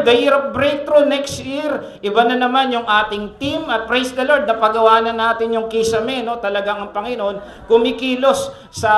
The year of breakthrough next year, iba na naman yung ating team at praise the Lord, napagawa na natin yung kisame, no? Talagang ang Panginoon kumikilos sa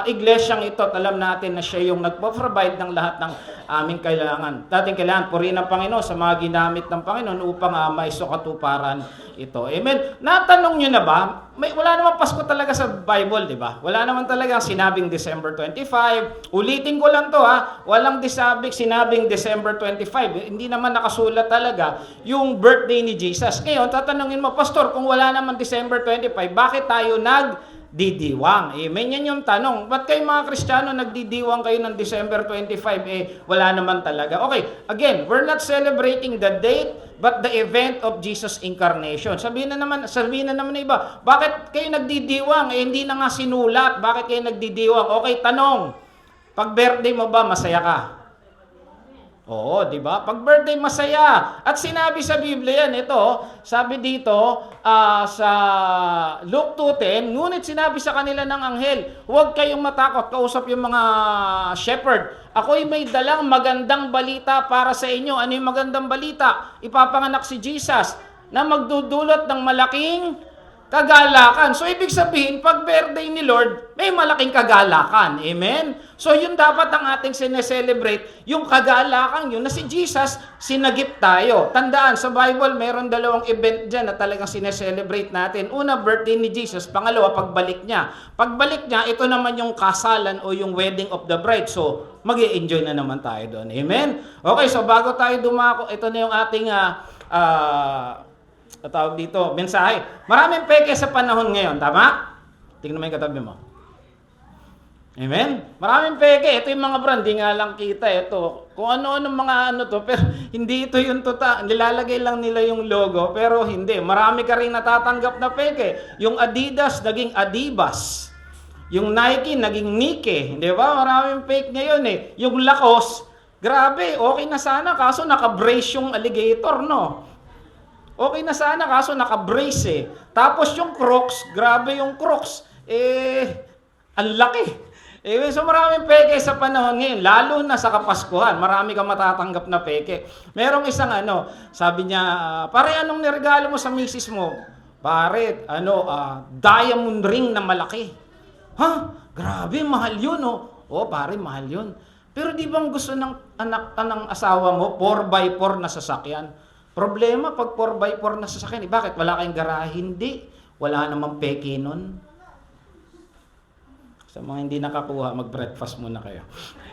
iglesyang ito. Alam natin na siya yung nagpo-provide ng lahat ng aming kailangan. Dating kailangan, purihin ng Panginoon sa mga ginamit ng Panginoon upang maisukatuparan ito. Amen? Natanong nyo na ba? Wala naman Pasko talaga sa Bible, di ba? Wala naman talaga sinabing December 25. Ulitin ko lang to walang sinabing December 25. Hindi naman nakasulat talaga yung birthday ni Jesus. Ngayon, tatanungin mo, Pastor, kung wala naman December 25, bakit tayo nagdidiwang? Amen, yan yung tanong. Ba't kayo mga Kristiyano nagdidiwang kayo ng December 25? Wala naman talaga. Okay, again, we're not celebrating the date, but the event of Jesus' incarnation. Sabihin na naman ng iba, bakit kayo nagdidiwang? Hindi na nga sinulat. Bakit kayo nagdidiwang? Okay, tanong. Pag birthday mo ba, masaya ka? Oo, di ba? Pag birthday, masaya. At sinabi sa Biblia yan, ito, sabi dito sa Luke 2:10, ngunit sinabi sa kanila ng anghel, huwag kayong matakot, kausap yung mga shepherd. Ako'y may dalang magandang balita para sa inyo. Ano yung magandang balita? Ipapanganak si Jesus na magdudulot ng malaking kagalakan. So, ibig sabihin, pag birthday ni Lord, may malaking kagalakan. Amen? So, yun dapat ang ating sineselebrate, yung kagalakan yun na si Jesus, sinagip tayo. Tandaan, sa Bible, mayroon dalawang event dyan na talagang sineselebrate natin. Una, birthday ni Jesus. Pangalawa, pagbalik niya. Pagbalik niya, ito naman yung kasalan o yung wedding of the bride. So, mag-i-enjoy na naman tayo doon. Amen? Okay, so bago tayo dumako, ito na yung ating tawag dito, mensahe. Maraming peke sa panahon ngayon, tama? Tingnan mo yung katabi mo. Amen? Maraming peke. Ito yung mga brand, di nga lang kita. Ito, kung ano-ano mga to, pero hindi ito yung total. Nilalagay lang nila yung logo, pero hindi. Marami ka rin natatanggap na peke. Yung Adidas, naging Adibas. Yung Nike, naging Nike. Di ba? Maraming fake ngayon Yung Lacoste, grabe, okay na sana, kaso naka-brace yung alligator, no? Okay na sana, kaso naka-brace Tapos yung Crocs, grabe yung Crocs. Ang laki. So maraming peke sa panahon ngayon, lalo na sa Kapaskuhan. Marami kang matatanggap na peke. Merong isang sabi niya, pare, anong niregalo mo sa misis mo? Pare, diamond ring na malaki. Grabe, mahal yun, pare, mahal yun. Pero di bang gusto ng ng asawa mo, 4x4 na sasakyan? Problema, pag 4x4 na sasakyan, bakit? Wala kayong garahe? Hindi. Wala namang peke nun. Sa mga hindi nakakuha, mag-breakfast muna kayo.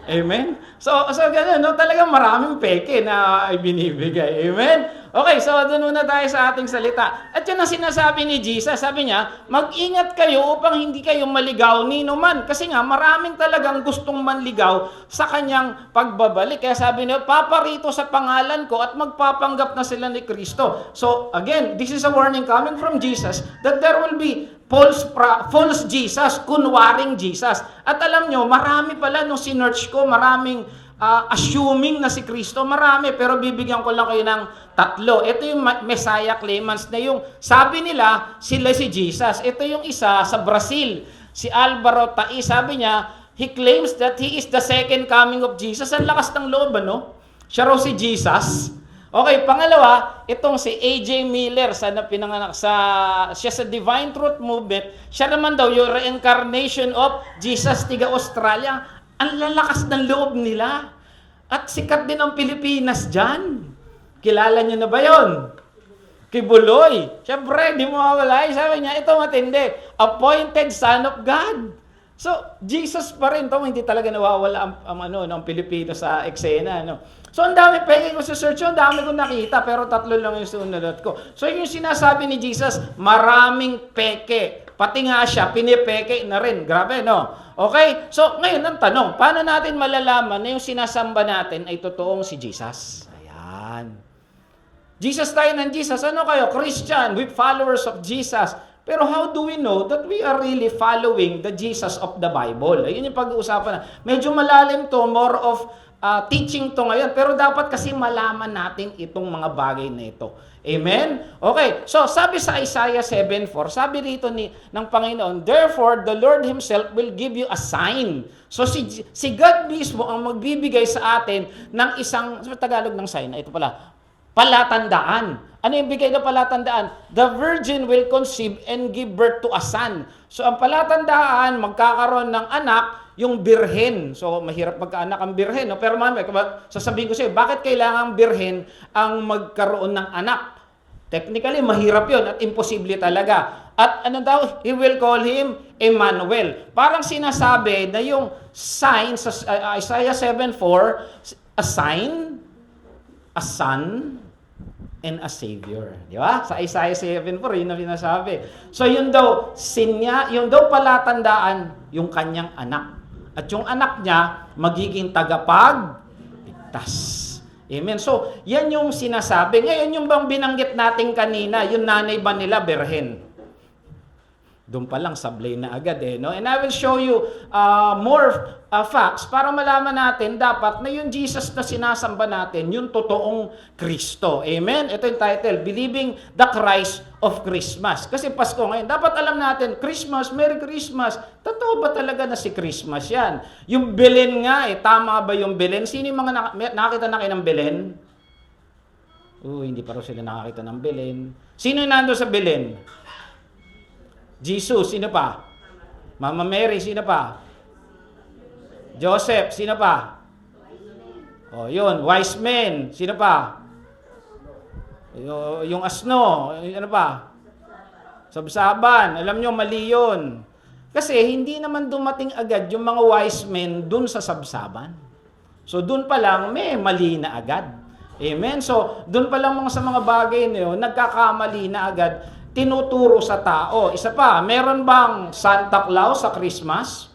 Amen? So ganun, talagang maraming peke na ibinibigay. Amen? Okay, so doon muna tayo sa ating salita. At yun ang sinasabi ni Jesus. Sabi niya, mag-ingat kayo upang hindi kayo maligaw ni numan. Kasi nga, maraming talagang gustong manligaw sa kanyang pagbabalik. Kaya sabi niya, paparito sa pangalan ko at magpapanggap na sila ni Kristo. So again, this is a warning coming from Jesus that there will be false Jesus, kunwaring Jesus. At alam nyo, marami pala nung sinearch ko, maraming assuming na si Kristo, marami, pero bibigyan ko lang kayo ng 3. Ito yung Messiah claimants na yung sabi nila, sila si Jesus. Ito yung isa sa Brazil, si Alvaro Tai, sabi niya, he claims that he is the second coming of Jesus. Ang lakas ng loob, Siya raw si Jesus. Okay, pangalawa, itong si A.J. Miller, siya sa Divine Truth Movement, siya naman daw yung reincarnation of Jesus, tiga Australia. Ang lalakas ng loob nila. At sikat din ang Pilipinas dyan. Kilala nyo na ba yun? Kibuloy. Siyempre, di mo mawala. Sabi niya, ito matindi. Appointed Son of God. So, Jesus pa rin. Hindi talaga nawawala ang Pilipino sa eksena. So, ang dami peke ko sa search. Ang dami ko nakita. Pero 3 lang yung sunod ko. So, yung sinasabi ni Jesus, maraming peke. Pati nga siya, pinipeke na rin. Grabe, Okay? So, ngayon ang tanong, paano natin malalaman na yung sinasamba natin ay totoong si Jesus? Ayan. Jesus tayo ng Jesus. Ano kayo? Christian, with followers of Jesus. Pero how do we know that we are really following the Jesus of the Bible? Ayun yung pag-uusapan na. Medyo malalim to, more of teaching to ngayon. Pero dapat kasi malaman natin itong mga bagay na ito. Amen? Okay, so sabi sa Isaiah 7:4, sabi rito ng Panginoon, therefore, the Lord Himself will give you a sign. So si God mismo ang magbibigay sa atin ng isang, sa Tagalog ng sign, ito pala, palatandaan. Ano yung bigay na palatandaan? The virgin will conceive and give birth to a son. So ang palatandaan, magkakaroon ng anak, yung birhen. So mahirap magkaanak ang birhen. No? Pero mamaya, sasabihin ko sa'yo, bakit kailangan birhen ang magkaroon ng anak? Technically, mahirap yun at imposible talaga. At ano daw? He will call him Emmanuel. Parang sinasabi na yung sign sa Isaiah 7:4, a sign, a son, and a savior. Di ba? Sa Isaiah 7:4, yun ang sinasabi. So yun daw, yung daw palatandaan, yung kanyang anak. At yung anak niya, magiging tagapagligtas. Amen. So, yan yung sinasabi. Ngayon, yung bang binanggit natin kanina, yung nanay ba nila, berhen? Doon pa lang, sablay na agad no? And I will show you more facts para malaman natin dapat na yung Jesus na sinasamba natin, yung totoong Kristo. Amen? Ito yung title, Believing the Christ of Christmas. Kasi Pasko ngayon, dapat alam natin, Christmas, Merry Christmas. Totoo ba talaga na si Christmas yan? Yung Belen nga tama ba yung Belen? Sino yung mga nakakita na kayo ng Belen? Hindi pa rin sila nakakita ng Belen. Sino yung nando sa Belen? Jesus, sino pa? Mama Mary, sino pa? Joseph, sino pa? Yun, wise men, sino pa? Yung asno, ano pa? Sabsaban, alam nyo, mali yun. Kasi hindi naman dumating agad yung mga wise men dun sa sabsaban. So dun pa lang, may mali na agad. Amen? So dun pa lang sa mga bagay na yun, nagkakamali na agad, tinuturo sa tao. Isa pa, meron bang Santa Claus sa Christmas?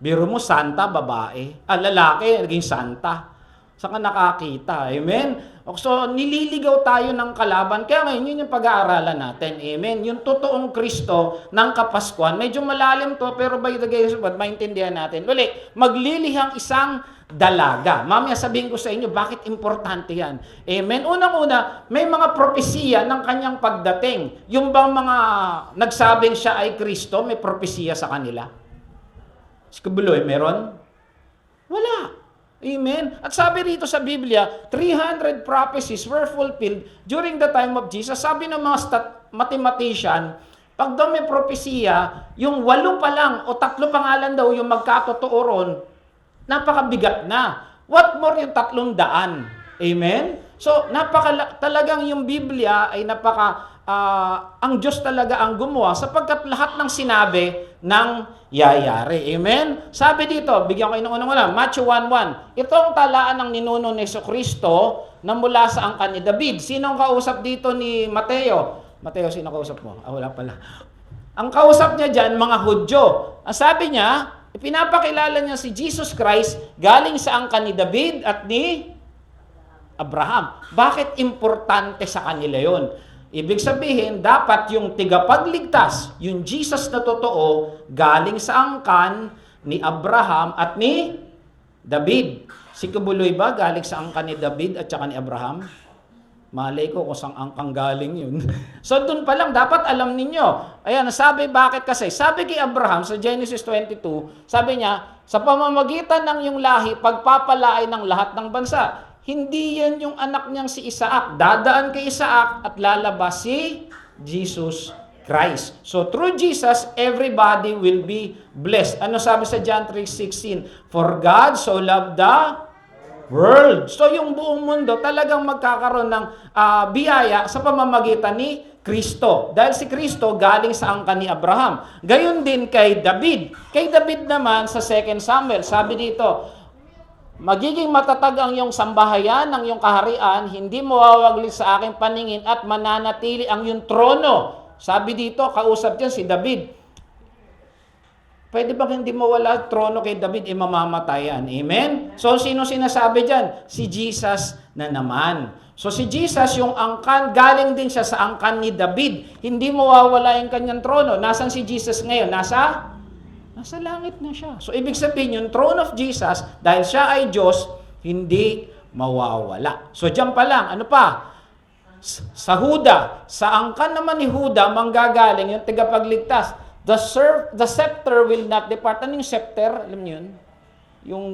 Biro mo, Santa, babae. Lalaki, naging Santa. Saan ka nakakita? Amen? So, nililigaw tayo ng kalaban. Kaya ngayon, yun yung pag-aaralan natin. Amen? Yung totoong Kristo ng Kapaskuhan. Medyo malalim to, pero by the grace of God, maintindihan natin. Uli, maglilihang isang dalaga. Mamaya sabihin ko sa inyo, bakit importante yan? Amen? Unang-una, may mga propesiya ng kanyang pagdating. Yung bang mga nagsabing siya ay Kristo, may propesiya sa kanila? Si Kabuloy, meron? Wala. Amen? At sabi rito sa Biblia, 300 prophecies were fulfilled during the time of Jesus. Sabi ng mga mathematician, pag daw may propesiya, yung 8 pa lang o 3 pangalan daw yung magkatotoo ron, napakabigat na. What more yung 300? Amen? So, talagang yung Biblia ay ang Diyos talaga ang gumawa sapagkat lahat ng sinabi ng yayari. Amen? Sabi dito, bigyan ko kayo ng unang-una, Matthew 1:1. Ito ang talaan ng ninuno ni Jesucristo na mula sa angkan ni David. Sino ang kausap dito ni Mateo? Mateo, sino kausap mo? Wala pala. Ang kausap niya dyan, mga Hudyo. Ang sabi niya, ipinapakilala niya si Jesus Christ galing sa angkan ni David at ni Abraham. Bakit importante sa kanila yon? Ibig sabihin, dapat yung tigapagligtas, yung Jesus na totoo, galing sa angkan ni Abraham at ni David. Si Kabuloy ba galing sa angkan ni David at saka ni Abraham? Malay ko kung saan angkang galing yun. So dun pa lang, dapat alam ninyo. Ayan, sabi bakit kasi? Sabi kay Abraham sa Genesis 22, sabi niya, sa pamamagitan ng iyong lahi, pagpapalain ng lahat ng bansa. Hindi yan yung anak niyang si Isaac. Dadaan kay Isaac at lalabas si Jesus Christ. So through Jesus, everybody will be blessed. Ano sabi sa John 3:16? For God so loved the world. So yung buong mundo talagang magkakaroon ng biyaya sa pamamagitan ni Kristo. Dahil si Kristo galing sa angkan ni Abraham. Gayon din kay David. Kay David naman sa 2 Samuel, sabi dito, magiging matatag ang iyong sambahayan, ang iyong kaharian, hindi mawawaglit sa aking paningin at mananatili ang iyong trono. Sabi dito, kausap diyan si David. Pwede bang hindi mawala trono kay David, mamamatay yan? Amen? So, sino sinasabi diyan? Si Jesus na naman. So, si Jesus, yung angkan, galing din siya sa angkan ni David. Hindi mawawala yung kanyang trono. Nasaan si Jesus ngayon? Nasa langit na siya. So, ibig sabihin, yung throne of Jesus, dahil siya ay Diyos, hindi mawawala. So diyan pa lang, ano pa? Sa Huda, sa angkan naman ni Huda, manggagaling yung tagapagligtas. The scepter will not depart. Ano yung scepter? Alam niyo yun? Yung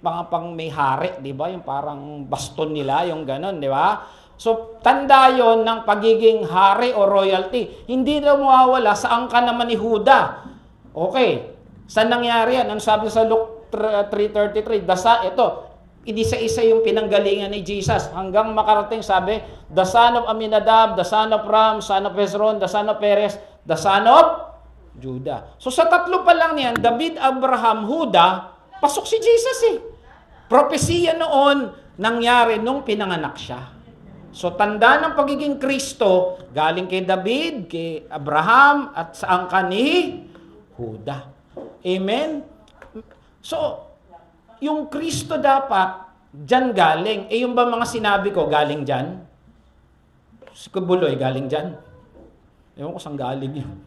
pang may hari, di ba? Yung parang baston nila, yung ganon, di ba? So, tanda yon ng pagiging hari o royalty. Hindi na mawawala sa angkan naman ni Huda. Okay. Saan nangyari yan? Ano sabi sa Luke 3:33? Ito, isa-isa yung pinanggalingan ni Jesus hanggang makarating, sabi, the son of Aminadab, the son of Ram, son of Hezron, the son of Perez, the son of Judah. So sa tatlo pa lang niyan, David, Abraham, Huda, pasok si Jesus eh. Propesiya noon nangyari nung pinanganak siya. So tanda ng pagiging Kristo, galing kay David, kay Abraham, at sa angkan ni Huda. Amen? So, yung Kristo dapat, dyan galing. Yung ba mga sinabi ko, galing dyan? Si Kubuloy, galing dyan? Ewan ko saan galing yun.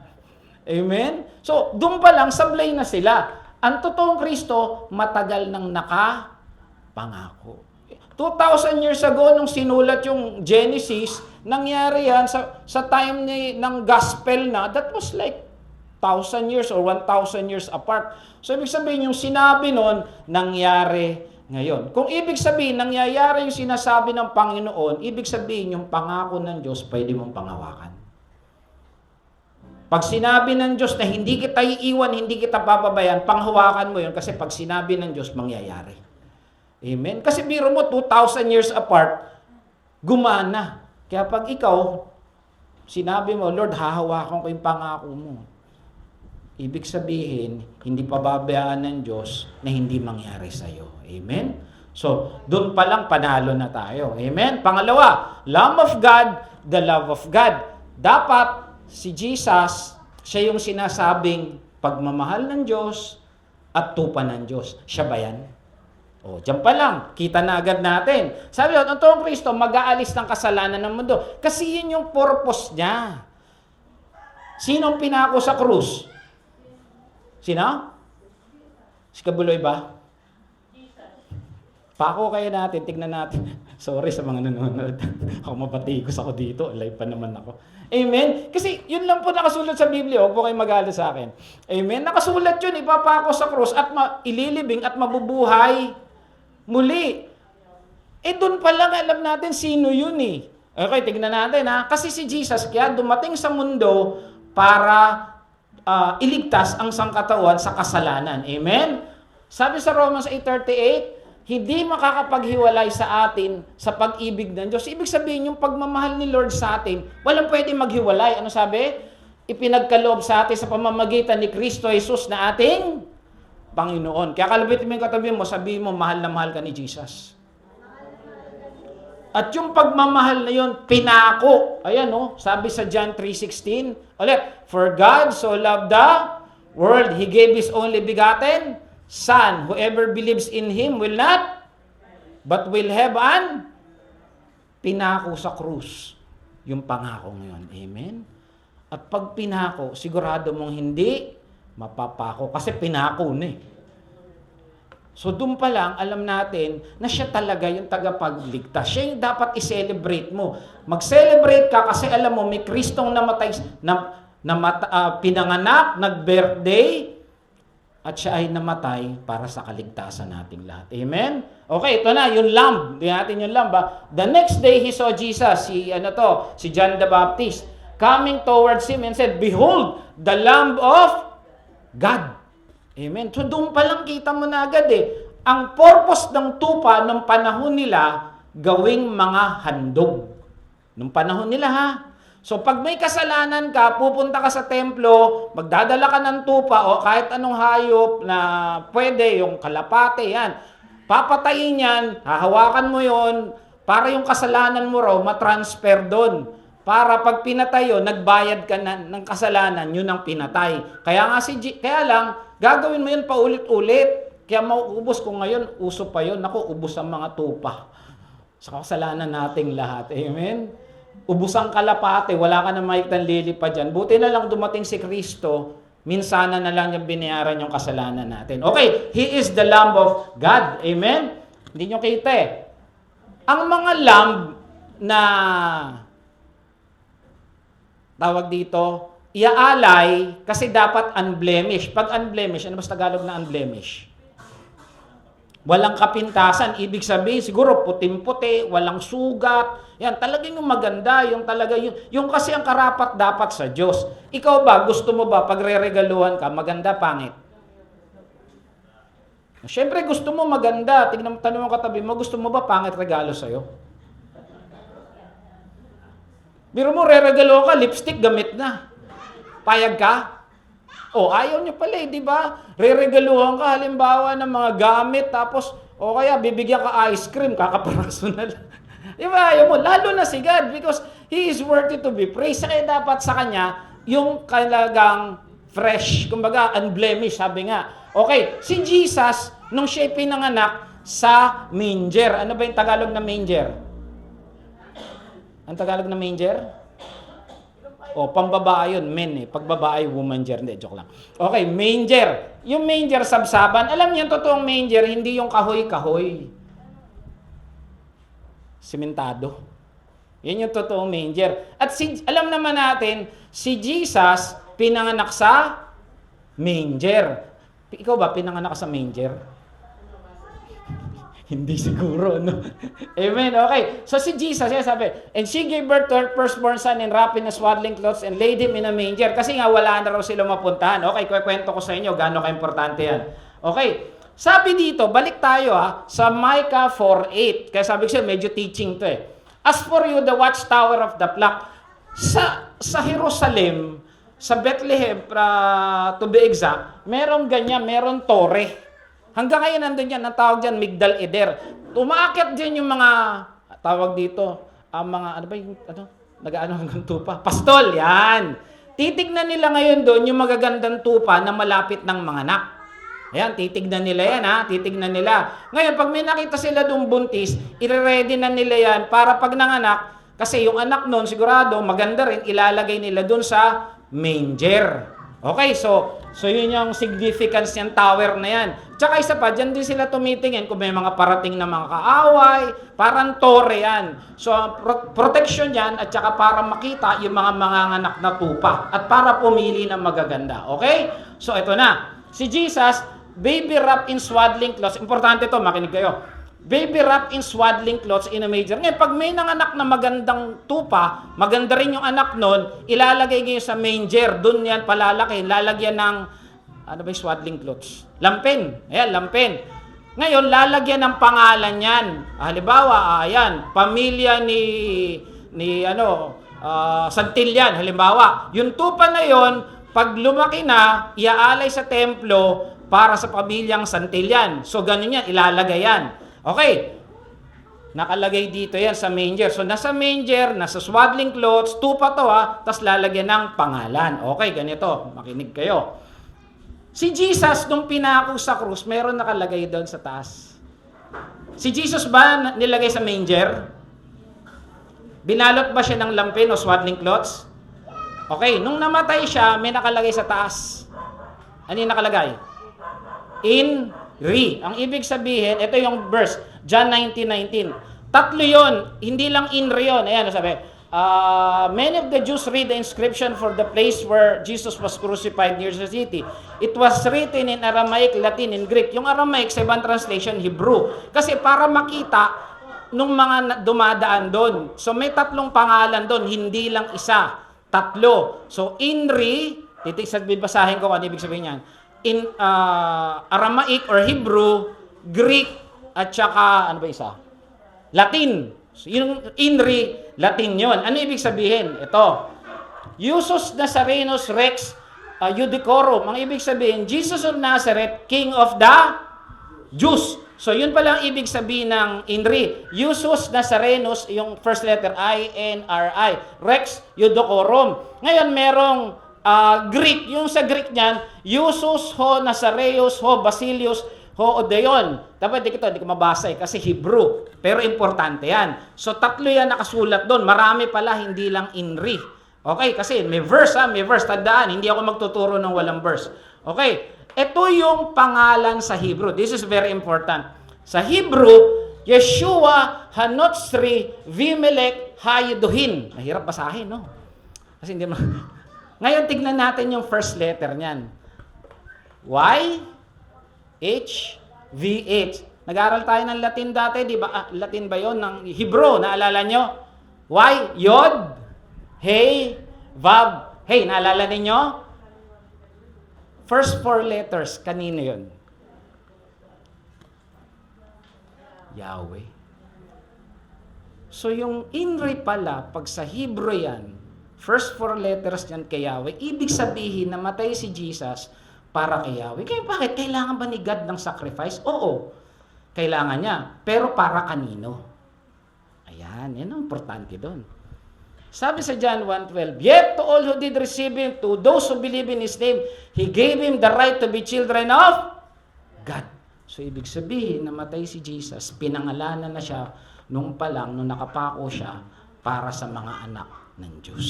Amen? So, doon pa lang, sablay na sila. Ang totoong Kristo, matagal nang nakapangako. 2,000 years ago, nung sinulat yung Genesis, nangyari yan sa time ng gospel na, that was like 1,000 years or 1,000 years apart. So, ibig sabihin, yung sinabi nun, nangyari ngayon. Kung ibig sabihin, nangyayari yung sinasabi ng Panginoon, ibig sabihin, yung pangako ng Diyos, pwede mong pangawakan. Pag sinabi ng Diyos na hindi kita iiwan, hindi kita papabayan, panghawakan mo yun kasi pag sinabi ng Diyos, mangyayari. Amen? Kasi biro mo, 2,000 years apart, gumana. Kaya pag ikaw, sinabi mo, Lord, hahawakan ko yung pangako mo. Ibig sabihin, hindi pababayaan ng Diyos na hindi mangyari sa iyo. Amen? So, doon pa lang panalo na tayo. Amen? Pangalawa, Lamb of God, the love of God. Dapat si Jesus, siya yung sinasabing pagmamahal ng Diyos at tupa ng Diyos. Siya ba yan? O, dyan pa lang, kita na agad natin. Sabi yun, ang toong Kristo, mag-aalis ng kasalanan ng mundo. Kasi yun yung purpose niya. Sino ang pinako sa krus? Sino? Si Kabuloy ba? Pako kayo natin, tignan natin. Sorry sa mga nanonood. Ako mapatikos ako dito, live pa naman ako. Amen? Kasi yun lang po nakasulat sa Biblia, huwag po kayo mag-alala sa akin. Amen? Nakasulat yun, ipapako sa krus at ililibing at mabubuhay muli. Doon pa lang alam natin sino yun eh. Okay, tignan natin ha. Kasi si Jesus kaya dumating sa mundo para iligtas ang sangkatawan sa kasalanan. Amen? Sabi sa Romans 8:38, hindi makakapaghiwalay sa atin sa pag-ibig ng Diyos. Ibig sabihin, yung pagmamahal ni Lord sa atin, walang pwede maghiwalay. Ano sabi? Ipinagkaloob sa atin sa pamamagitan ni Kristo Jesus na ating Panginoon. Kaya kalabit mo yung katabi mo, sabihin mo, mahal na mahal ka ni Jesus. At yung pagmamahal na yun, pinako. Ayan, sabi sa John 3:16. Ulit, for God so loved the world, He gave His only begotten Son. Whoever believes in Him will not, but will have an pinako sa krus. Yung pangako ngayon. Amen? At pag pinako, sigurado mong hindi mapapako. Kasi pinako na eh. So doon pa lang, alam natin na siya talaga yung tagapagligtas. Siya yung dapat i-celebrate mo. Mag-celebrate ka kasi alam mo, may Kristong namatay, pinanganak, nag-birthday, at siya ay namatay para sa kaligtasan nating lahat. Amen? Okay, ito na, yung lamb. Tingnan natin yung lamb. The next day, he saw Jesus, si John the Baptist, coming towards him and said, behold, the Lamb of God. Amen. So doon pa lang kita mo na agad eh. Ang purpose ng tupa nung panahon nila, gawing mga handog. Nung panahon nila ha. So pag may kasalanan ka, pupunta ka sa templo, magdadala ka ng tupa o kahit anong hayop na pwede, yung kalapate yan. Papatayin yan, hahawakan mo yon para yung kasalanan mo raw matransfer doon. Para pag pinatay yun, nagbayad ka na ng kasalanan, yun ang pinatay. Kaya lang, gagawin mo yun paulit-ulit. Kaya mauubos ko ngayon, uso pa yun. Naku, ubos ang mga tupa. Sa kasalanan nating lahat. Amen? Ubos ang kalapate, wala ka na makikitang lili pa dyan. Buti na lang dumating si Kristo, minsana na lang yung binayaran yung kasalanan natin. Okay, He is the Lamb of God. Amen? Hindi nyo kita eh. Ang mga lamb na tawag dito, iaalay kasi dapat unblemished. Pag unblemished, ano ba sa Tagalog na unblemished? Walang kapintasan, ibig sabihin siguro puting-puti, walang sugat. Yan, talagang yung maganda, yung talaga yung kasi ang karapat dapat sa Diyos. Ikaw ba, gusto mo ba pagre-regaluhan ka, maganda, pangit? Siyempre gusto mo maganda, tingnan mo, tanong mo katabi mo, gusto mo ba pangit regalo sa'yo? Biro mo, re-regalo ka, lipstick, gamit na. Payag ka? O, ayaw niyo pala eh, di ba? Re-regaluhan ka, halimbawa ng mga gamit, tapos, o kaya, bibigyan ka ice cream, kakaparaso na lang. Di ba? Ayaw mo, lalo na si God, because He is worthy to be praised. Kaya dapat sa Kanya, yung kailagang fresh, kumbaga, unblemished, sabi nga. Okay, si Jesus, nung siya'y pinanganak sa manger. Ano ba yung Tagalog na manger? Ang Tagalog na manger? O, pambabae yun, men eh. Pag babae, womanger. Hindi, joke lang. Okay, manger. Yung manger, sabsaban. Alam niyo, totoong manger, hindi yung kahoy-kahoy. Simentado. Yan yung totoong manger. At alam naman natin, si Jesus, pinanganak sa manger. Ikaw ba, pinanganak sa manger? Hindi siguro, no? Amen, okay. So si Jesus, yan sabi, and she gave birth to her firstborn son and wrapped in a swaddling clothes and laid him in a manger. Kasi nga, wala na raw sila mapuntahan. Okay, kwento ko sa inyo, gaano ka-importante yan. Okay, sabi dito, balik tayo sa Micah 4:8. Kaya sabi ko siya, medyo teaching to eh. As for you, the watchtower of the flock, sa Jerusalem, sa Bethlehem, to be exact, meron ganyan, meron tore. Hanggang ngayon nandun yan, ang tawag dyan, Migdal Eder. Umaakit dyan yung mga, tawag dito, mga, ano ba yung, nag-ano hanggang tupa? Pastol, yan. Titignan nila ngayon doon yung magagandang tupa na malapit ng mga anak. Ayan, titignan nila yan titignan nila. Ngayon, pag may nakita sila doon buntis, i-ready na nila yan para pag nanganak, kasi yung anak noon, sigurado, maganda rin, ilalagay nila doon sa manger. Okay, so yun yung significance ng tower na yan. Tsaka isa pa, dyan din sila tumitingin kung may mga parating na mga kaaway, parang tore yan. So, protection yan at tsaka para makita yung mga manganganak na tupa at para pumili ng magaganda. Okay? So, ito na. Si Jesus, baby wrapped in swaddling clothes. Importante to, makinig kayo. Baby wrapped in swaddling clothes in a manger. Ngayon, pag may nanganak na magandang tupa, maganda rin yung anak nun, ilalagay ngayon sa manger. Doon yan palalaki. Lalagyan ng, ano ba yung swaddling clothes? Lampin. Ayan, lampin. Ngayon, lalagyan ng pangalan yan. Halimbawa, ayan, pamilya ni Santillan. Halimbawa, yung tupa na yon, pag lumaki na, iaalay sa templo para sa pamilyang Santillan. So, ganun yan, ilalagay yan. Okay, nakalagay dito yan sa manger. So, nasa manger, nasa swaddling clothes, tupa to tas lalagyan ng pangalan. Okay, ganito, makinig kayo. Si Jesus, nung pinako sa krus, meron nakalagay doon sa taas. Si Jesus ba nilagay sa manger? Binalot ba siya ng lampin o swaddling clothes? Okay, nung namatay siya, may nakalagay sa taas. Ano yung nakalagay? In re. Ang ibig sabihin, ito yung verse, John 19:19. Tatlo yon, hindi lang in re yun. Ayan, sabi, many of the Jews read the inscription for the place where Jesus was crucified near the city. It was written in Aramaic, Latin, and Greek. Yung Aramaic, sa ibang translation, Hebrew. Kasi para makita nung mga dumadaan doon. So may tatlong pangalan doon, hindi lang isa. Tatlo. So in re, basahin ko ano ibig sabihin yan. In Aramaic or Hebrew, Greek, at saka, ano ba isa? Latin. So, yung INRI, Latin yon. Ano ibig sabihin? Ito. Iusus Nazarenus Rex Judicorum. Ang ibig sabihin, Jesus of Nazareth, King of the Jews. So, yun pala ang ibig sabihin ng INRI. Iusus Nazarenus, yung first letter, I-N-R-I. Rex Judicorum. Ngayon, merong Greek, yung sa Greek niyan, Iusus ho Nazareus ho Basilius ho Odeon. Dapat di ko mabasa kasi Hebrew. Pero importante yan. So tatlo yan nakasulat doon. Marami pala, hindi lang INRI. Okay, kasi may verse may verse. Tandaan, hindi ako magtuturo ng walang verse. Okay, ito yung pangalan sa Hebrew. This is very important. Sa Hebrew, Yeshua hanotsri vimelek hayeduhin. Mahirap basahin, no? Kasi hindi mo... Ngayon, tignan natin yung first letter niyan. Y, H, V, H. Nag-aaral tayo ng Latin dati, di ba? Latin ba yon? Ng Hebrew, naalala nyo? Y, Yod, Hey, Vav. Hey, naalala ninyo? First four letters, kanino yon? Yahweh. So yung Inri pala, pag sa Hebrew yan, first four letters yan kay Yahweh, ibig sabihin namatay si Jesus para kay Yahweh. Kaya bakit? Kailangan ba ni God ng sacrifice? Oo. Kailangan niya. Pero para kanino? Ayan, yan ang importante doon. Sabi sa John 1:12, yet to all who did receive Him, to those who believe in His name, He gave Him the right to be children of God. So, ibig sabihin, namatay si Jesus, pinangalanan na siya nung pa lang, nung nakapako siya para sa mga anak ng Diyos.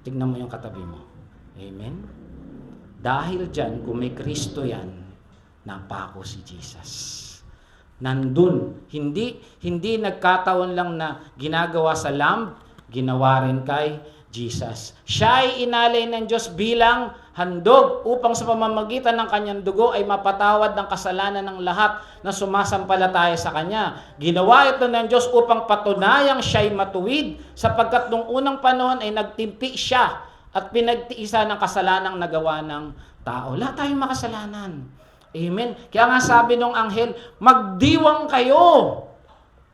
Tignan mo yung katabi mo. Amen? Dahil dyan, kung may Kristo yan, napako si Jesus. Nandun, hindi nagkataon lang na ginagawa sa lamb, ginawa rin kay Jesus. Siya ay inalay ng Diyos bilang handog upang sa pamamagitan ng kanyang dugo ay mapatawad ng kasalanan ng lahat na sumasampalataya sa kanya. Ginawa ito ng Diyos upang patunayang siya'y matuwid sapagkat nung unang panahon ay nagtimpi siya at pinagtiisa ng kasalanang nagawa ng tao. Lahat tayong makasalanan. Amen. Kaya nga sabi nung anghel, magdiwang kayo.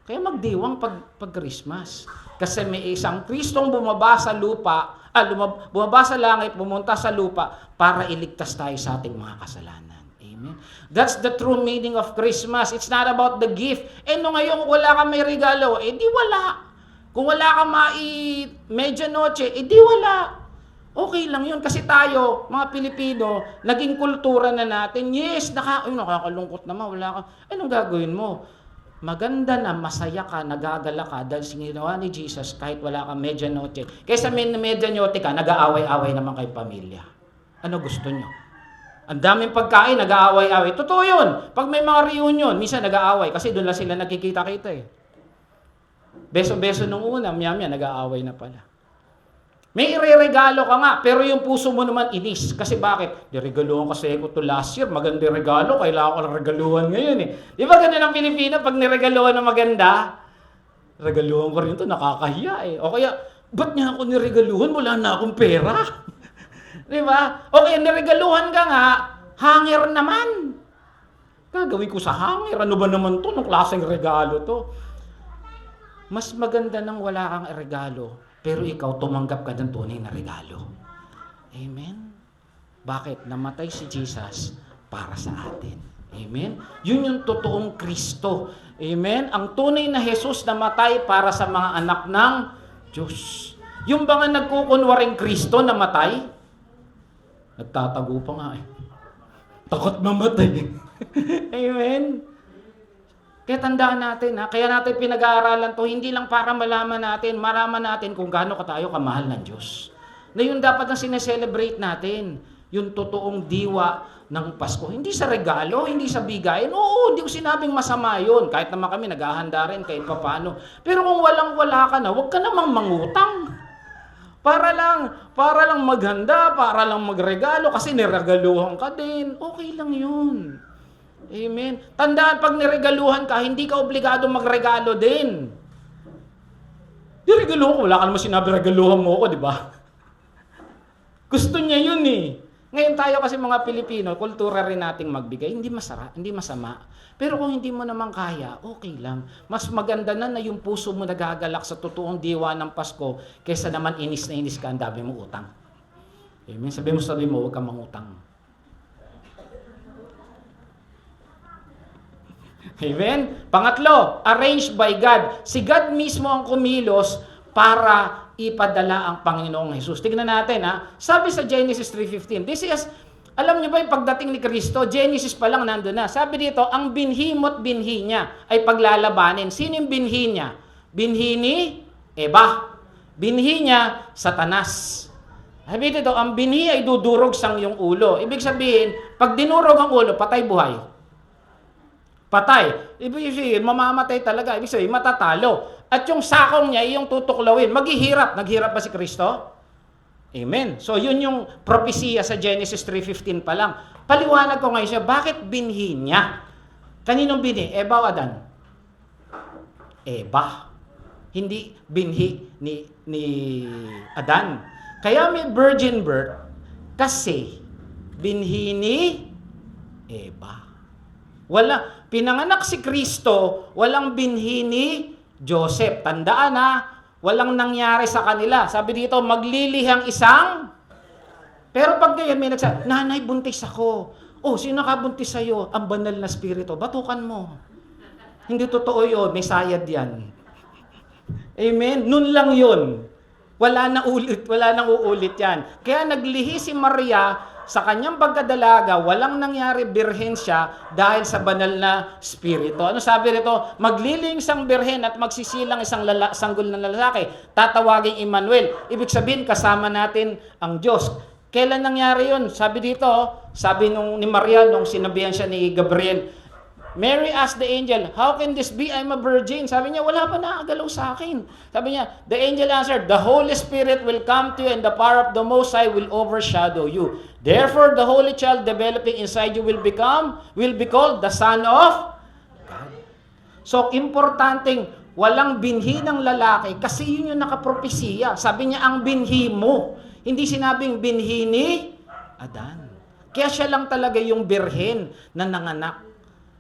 Kaya magdiwang pag Christmas. Kasi may isang Kristong bumaba sa lupa, bumaba sa langit, pumunta sa lupa para iligtas tayo sa ating mga kasalanan. Amen. That's the true meaning of Christmas. It's not about the gift. No ngayon wala kang may regalo, di wala. Kung wala kang medianoche, di wala. Okay lang yun kasi tayo, mga Pilipino, naging kultura na natin. Yes, nakakalungkot naman, wala ka. Anong gagawin mo? Maganda na, masaya ka, nagagala ka dahil ginawa ni Jesus kahit wala kang medianoche. Kaysa may medianoche ka, nag-aaway-away naman kay pamilya. Ano gusto nyo? Ang daming pagkain, nag-aaway-away. Totoo yun. Pag may mga reunion, minsan nag-aaway kasi doon lang sila nagkikita-kita eh. Beso-beso nung una, maya-maya, nag-aaway na pala. May ireregalo ka nga, pero yung puso mo naman inis. Kasi bakit? Niregaluhan kasi ako to last year. Maganda regalo, kailangan ko lang regaluhan ngayon eh. Di ba ganun ang Pilipino? Pag niregaluhan ng maganda, regaluhan ko rin to, nakakahiya eh. O kaya, ba't niya ako niregaluhan? Wala na akong pera. Di ba? O kaya niregaluhan ka nga, hanger naman. Gagawin ko sa hanger. Ano ba naman to? Anong klaseng regalo to? Mas maganda nang wala kang regalo. Pero ikaw, tumanggap ka ng tunay na regalo. Amen? Bakit? Namatay si Jesus para sa atin. Amen? Yun yung totoong Kristo. Amen? Ang tunay na Jesus namatay para sa mga anak ng Diyos. Yung ba nga nagkukunwaring Kristo namatay? Nagtatago pa nga eh. Takot mamatay. Amen? Kaya tandaan natin, kaya natin pinag-aaralan to, hindi lang para malaman natin kung gaano ka tayo kamahal ng Diyos. Na yun dapat na sineselebrate natin, yung totoong diwa ng Pasko. Hindi sa regalo, hindi sa bigayan. Oo, hindi ko sinabing masama yun. Kahit naman kami naghahanda rin kahit paano. Pero kung walang-wala ka na, huwag ka namang mangutang. Para lang maghanda, para lang magregalo, kasi niregaluhan ka din. Okay lang yun. Amen. Tandaan, pag niregaluhan ka, hindi ka obligado magregalo din. Niregaluhan ko, wala ka naman sinabi regaluhan mo ako, di ba? Gusto niya yun eh. Ngayon tayo kasi mga Pilipino, kultura rin nating magbigay, hindi masama. Pero kung hindi mo naman kaya, okay lang. Mas maganda na yung puso mo nagagalak sa totoong diwa ng Pasko, kaysa naman inis na inis ka, ang dami mo utang. Amen. Sabi mo, huwag kang mangutang. Amen? Pangatlo, arranged by God. Si God mismo ang kumilos para ipadala ang Panginoong Jesus. Tignan natin Sabi sa Genesis 3:15, this is, alam niyo ba yung pagdating ni Kristo, Genesis pa lang nandun na. Sabi dito, ang binhi mo't binhi niya ay paglalabanin. Sino yung binhi niya? Binhi ni Eva. Binhi niya, Satanas. Sabi dito, ang binhi ay dudurog sang yung ulo. Ibig sabihin, pag dinurog ang ulo, patay buhay. patay. Ibig sabihin, mamamatay talaga. Ibig sabihin, matatalo. At yung sakong niya, yung tutuklawin, maghihirap. Naghirap ba si Kristo? Amen. So, yun yung propesiya sa Genesis 3:15 pa lang. Paliwanag ko ngayon siya, bakit binhi niya? Kaninong binhi? Eva o Adan? Eva. Hindi binhi ni Adan. Kaya may virgin birth kasi binhi ni Eva. Pinanganak si Kristo, walang binhi ni Joseph. Tandaan na, walang nangyari sa kanila. Sabi dito, maglilihang isang. Pero pag ngayon may nagsabi, nanay, buntis ako. Oh, sino nakabuntis sa'yo? Ang banal na spirito. Batukan mo. Hindi totoo yun. May sayad yan. Amen? Nun lang yun. Wala nang uulit yan. Kaya naglihi si Maria sa kanyang pagkadalaga, walang nangyari, birhen siya dahil sa banal na spirito. Ano sabi rito? Magliling isang birhen at magsisilang isang sanggol na lalaki. Tatawaging Emmanuel. Ibig sabihin, kasama natin ang Diyos. Kailan nangyari yun? Sabi dito, sabi ni Maria, nung sinabihan siya ni Gabriel, Mary asked the angel, how can this be? I'm a virgin. Sabi niya, wala pa nakagalaw sa akin. Sabi niya, the angel answered, the Holy Spirit will come to you and the power of the Most High will overshadow you. Therefore, the Holy Child developing inside you will be called the Son of God. So, importanteng walang binhi ng lalaki kasi yun yung nakapropesiya. Sabi niya, ang binhi mo. Hindi sinabing binhi ni Adan. Kaya siya lang talaga yung birhen na nanganak.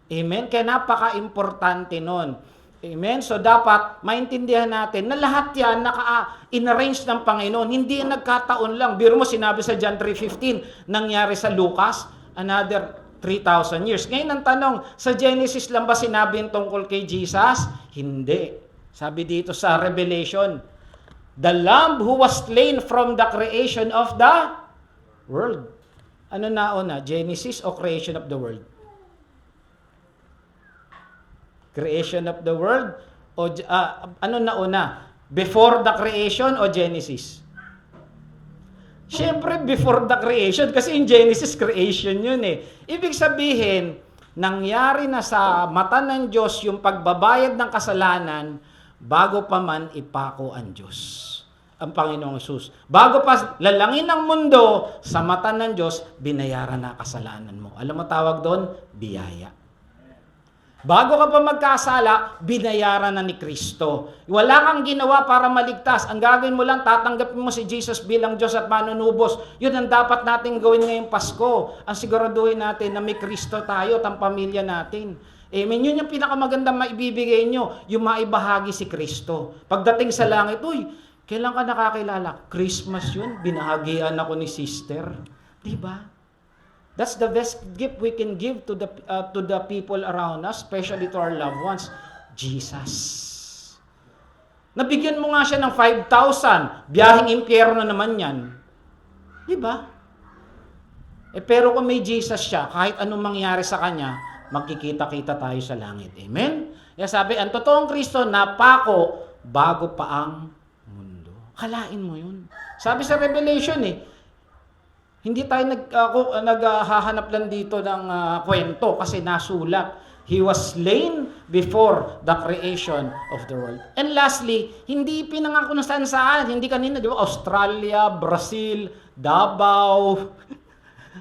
Amen? Kaya napaka-importante nun. Amen? So dapat maintindihan natin na lahat yan in-arrange ng Panginoon. Hindi yan nagkataon lang. Biro mo, sinabi sa John 3:15, nangyari sa Lucas, another 3,000 years. Ngayon ang tanong, sa Genesis lang ba sinabi yung tungkol kay Jesus? Hindi. Sabi dito sa Revelation, the Lamb who was slain from the creation of the world. Ano nauna? Genesis o creation of the world? Creation of the world o ano nauna? Before the creation o Genesis? Siyempre before the creation kasi in Genesis creation yun eh. Ibig sabihin, nangyari na sa mata ng Diyos yung pagbabayad ng kasalanan bago pa man ipako ang Diyos. Ang Panginoong Hesus. Bago pa lalangin ang mundo, sa mata ng Diyos, binayaran na kasalanan mo. Alam mo tawag doon? Biyaya. Bago ka pa magkasala, binayaran na ni Kristo. Wala kang ginawa para maligtas. Ang gagawin mo lang, tatanggapin mo si Jesus bilang Diyos at manunubos. Yun ang dapat natin gawin ngayong Pasko. Ang siguraduhin natin na may Kristo tayo at ang pamilya natin. Amen. Yun yung pinakamagandang maibibigay nyo, yung maibahagi si Kristo. Pagdating sa langit, uy, kailan ka nakakilala? Christmas yun, binahagian ako ni sister. Diba? That's the best gift we can give to the people around us, especially to our loved ones. Jesus. Nabigyan mo nga siya ng 5,000. Biyaheng impyerno naman yan. Diba? Pero kung may Jesus siya, kahit anong mangyari sa kanya, magkikita-kita tayo sa langit. Amen? Kaya sabi, ang totoong Kristo, napako bago pa ang mundo. Kalain mo yun. Sabi sa Revelation hindi tayo naghahanap lang dito ng kwento kasi nasulat. He was slain before the creation of the world. And lastly, hindi pinangako na saan. Hindi kanina, di ba? Australia, Brazil, Davao.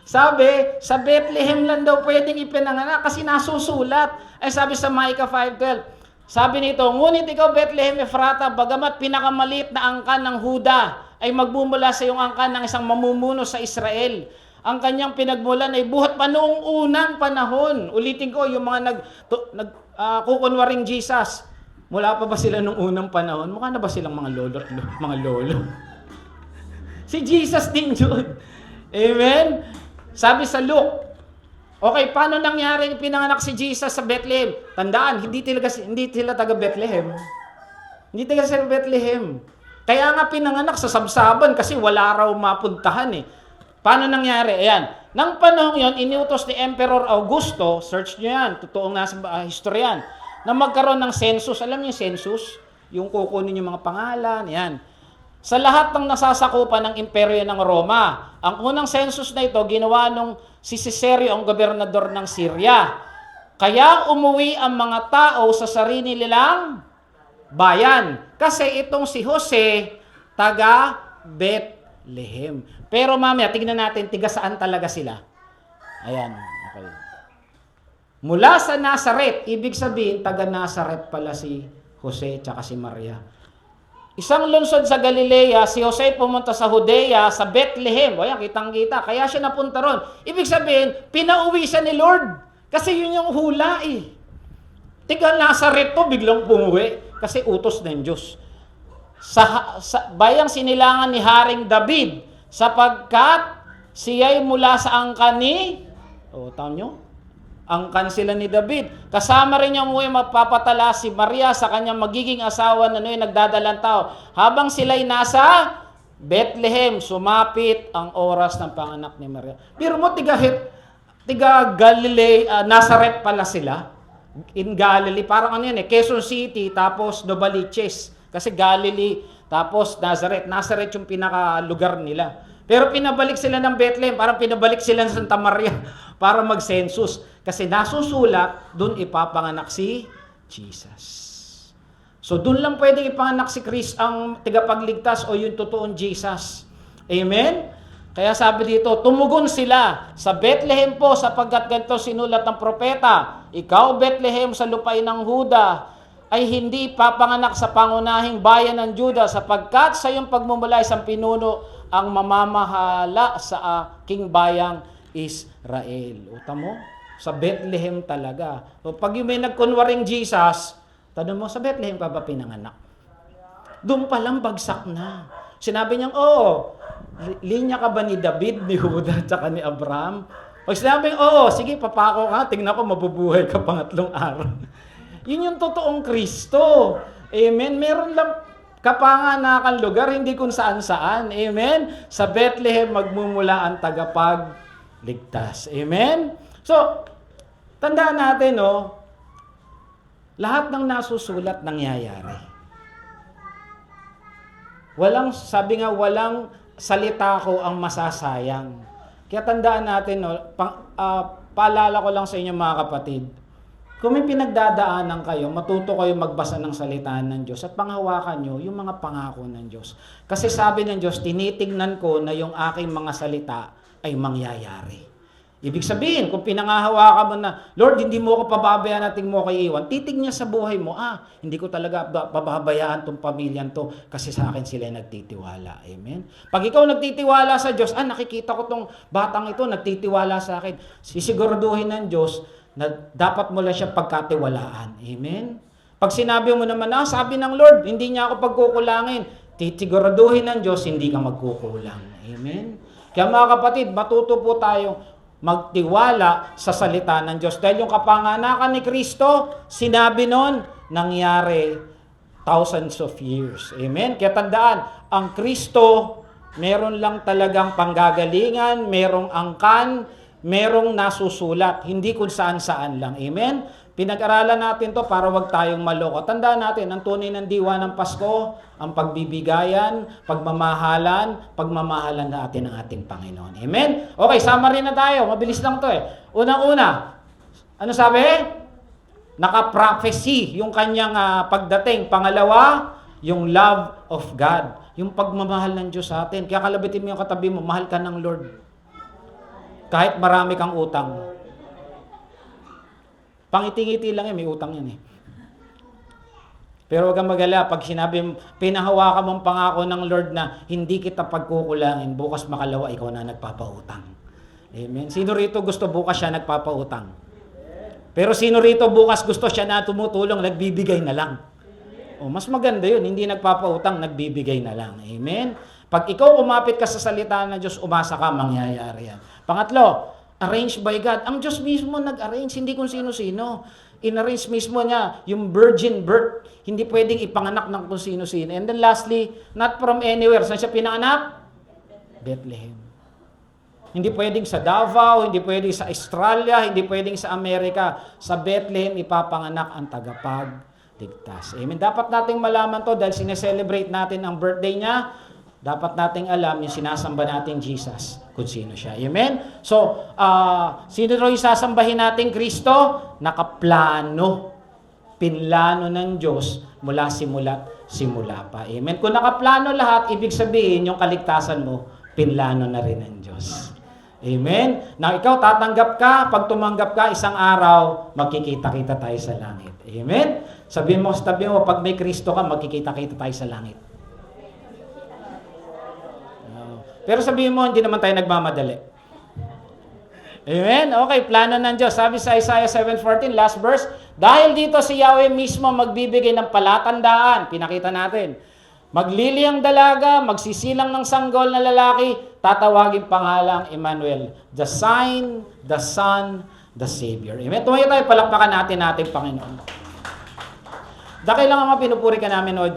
Sabi, sa Bethlehem lang daw pwedeng ipinanganak kasi nasusulat. Ay sabi sa Micah 5:12, sabi nito, ngunit ikaw Bethlehem Ephrata, bagamat pinakamaliit na angkan ng Huda, ay magbumula sa iyong angkan ng isang mamumuno sa Israel. Ang kanyang pinagmulan ay buhat pa noong unang panahon. Ulitin ko, yung mga kukunwaring Jesus, mula pa ba sila noong unang panahon? Mukha na ba silang mga lolo? Si Jesus din yun. Amen? Sabi sa Luke, okay, paano nangyari pinanganak si Jesus sa Bethlehem? Tandaan, hindi sila taga Bethlehem. Hindi taga sa Bethlehem. Kaya nga pinanganak sa sabsaban kasi wala raw mapuntahan Paano nangyari? Ayan. Nang panahon yon, iniutos ni Emperor Augusto, search nyo yan, totoong nasa history yan, na magkaroon ng census. Alam niyo yung census? Yung kukunin yung mga pangalan, yan. Sa lahat ng nasasakupan ng imperyo ng Roma. Ang unang census na ito, ginawa nung si Caesarea, ang gobernador ng Syria. Kaya umuwi ang mga tao sa sarili nilang bayan. Kasi itong si Jose, taga Bethlehem. Pero mamaya, tignan natin, tiga saan talaga sila. Ayan, okay. Mula sa Nazaret, ibig sabihin, taga Nazaret pala si Jose tsaka si Maria. Isang lungsod sa Galilea, si Jose pumunta sa Judea, sa Bethlehem. O yan, kitang-kita. Kaya siya napunta ron. Ibig sabihin, pinauwi siya ni Lord. Kasi yun yung hula eh. Tiga Nazaret to, biglang pumuwi. Kasi utos ng Diyos. Sa bayang sinilangan ni Haring David, sapagkat siya'y mula sa angkan ni, tama nyo? Angkan sila ni David. Kasama rin niya umuwi magpapatala si Maria sa kanyang magiging asawa na nagdadalang tao. Habang sila'y nasa Bethlehem, sumapit ang oras ng panganak ni Maria. Pero mo, tiga Galilee, Nazaret pala sila. In Galilee, parang ano yan Quezon City, tapos Novaliches. Kasi Galilee, tapos Nazareth. Nazareth yung pinaka-lugar nila. Pero pinabalik sila ng Bethlehem, parang pinabalik sila ng Santa Maria para mag-census. Kasi nasusulat, doon ipapanganak si Jesus. So doon lang pwedeng ipanganak si Christ ang tagapagligtas o yung totoong Jesus. Amen? Kaya sabi dito, tumugon sila sa Bethlehem po sapagkat ganito sinulat ng propeta, ikaw Bethlehem sa lupain ng Huda ay hindi papanganak sa pangunahing bayan ng Juda sapagkat sa iyong pagmumula isang pinuno ang mamamahala sa aking bayang Israel. Uta mo? Sa Bethlehem talaga. So, pag yung may nagkunwaring Jesus, tanong mo, sa Bethlehem pa ba pinanganak? Doon pa lang bagsak na. Sinabi niya, linya ka ba ni David, ni Juda, at ni Abraham? Pag sinabi, sige, papako ka, tingnan ko, mabubuhay ka pangatlong araw. Yun yung totoong Kristo. Amen? Meron lang kapanganakan lugar, hindi kung saan-saan. Amen? Sa Bethlehem, magmumula ang tagapagligtas. Amen? So, tandaan natin, lahat ng nasusulat nangyayari. Sabi nga, walang salita ko ang masasayang. Kaya tandaan natin, paalala ko lang sa inyo mga kapatid, kung may pinagdadaanan kayo, matuto kayo magbasa ng salita ng Diyos at panghawakan nyo yung mga pangako ng Diyos. Kasi sabi ng Diyos, tinitingnan ko na yung aking mga salita ay mangyayari. Ibig sabihin, kung pinangahawakan mo na, Lord, hindi mo ako pababayaan at hindi mo ako iiwan, titig niya sa buhay mo, hindi ko talaga pababayaan tong pamilyan to kasi sa akin sila nagtitiwala. Amen? Pag ikaw nagtitiwala sa Diyos, nakikita ko tong batang ito, nagtitiwala sa akin. Sisiguraduhin ng Diyos na dapat mo lang siya pagkatiwalaan. Amen? Pag sinabi mo naman, sabi ng Lord, hindi niya ako pagkukulangin, titiguraduhin ng Diyos, hindi ka magkukulang. Amen? Kaya mga kapatid, matuto po tayong magtiwala sa salita ng Diyos. Dahil yung kapanganakan ni Kristo, sinabi nun, nangyari thousands of years. Amen? Kaya tandaan, ang Kristo, meron lang talagang panggagalingan, merong angkan, merong nasusulat. Hindi kung saan-saan lang. Amen? Pinag-aralan natin to para wag tayong maloko. Tandaan natin, ang tunay ng diwa ng Pasko, ang pagbibigayan, pagmamahalan natin ng ating Panginoon. Amen? Okay, summary na tayo. Mabilis lang to Unang-una, ano sabi? Naka-prophecy yung kanyang pagdating. Pangalawa, yung love of God. Yung pagmamahal ng Diyos sa atin. Kaya kalabitin mo yung katabi mo, mahal ka ng Lord. Kahit marami kang utang. Pangiti-ngiti lang may utang yan Pero huwag kang magala, pag sinabi, pinahawakan mong pangako ng Lord na hindi kita pagkukulangin, bukas makalawa, ikaw na nagpapautang. Amen? Sino rito gusto bukas siya nagpapautang? Pero sino rito bukas gusto siya na tumutulong, nagbibigay na lang? Mas maganda yun, hindi nagpapautang, nagbibigay na lang. Amen? Pag ikaw umapit ka sa salita ng Diyos, umasa ka, mangyayari yan. Pangatlo, arranged by God. Ang Diyos mismo nag-arrange, hindi kung sino-sino. In-arrange mismo niya yung virgin birth. Hindi pwedeng ipanganak ng kung sino-sino. And then lastly, not from anywhere. Saan siya pinanganak? Bethlehem. Hindi pwedeng sa Davao, hindi pwedeng sa Australia, hindi pwedeng sa Amerika. Sa Bethlehem ipapanganak ang tagapagligtas. Amen. Dapat nating malaman to dahil sineselebrate natin ang birthday niya. dapat nating alam yung sinasamba natin Jesus, kung sino siya. Amen? So, sino rin yung sasambahin natin Kristo? Nakaplano. Pinlano ng Diyos mula simula pa. Amen? Kung nakaplano lahat, ibig sabihin yung kaligtasan mo, pinlano na rin ng Diyos. Amen? Na ikaw tatanggap ka, pag tumanggap ka, isang araw, magkikita-kita tayo sa langit. Amen? Sabihin mo, pag may Kristo ka, magkikita-kita tayo sa langit. Pero sabihin mo, hindi naman tayo nagmamadali. Amen? Okay, plano ng Diyos. Sabi sa Isaiah 7:14, last verse, dahil dito si Yahweh mismo magbibigay ng palatandaan. Pinakita natin. Maglili ang dalaga, magsisilang ng sanggol na lalaki, tatawagin pangalang Emmanuel. The sign, the Son, the Savior. Amen? Tumayo tayo, palakpakan natin Panginoon. Dahil lang mga pinupuri ka namin, Lord.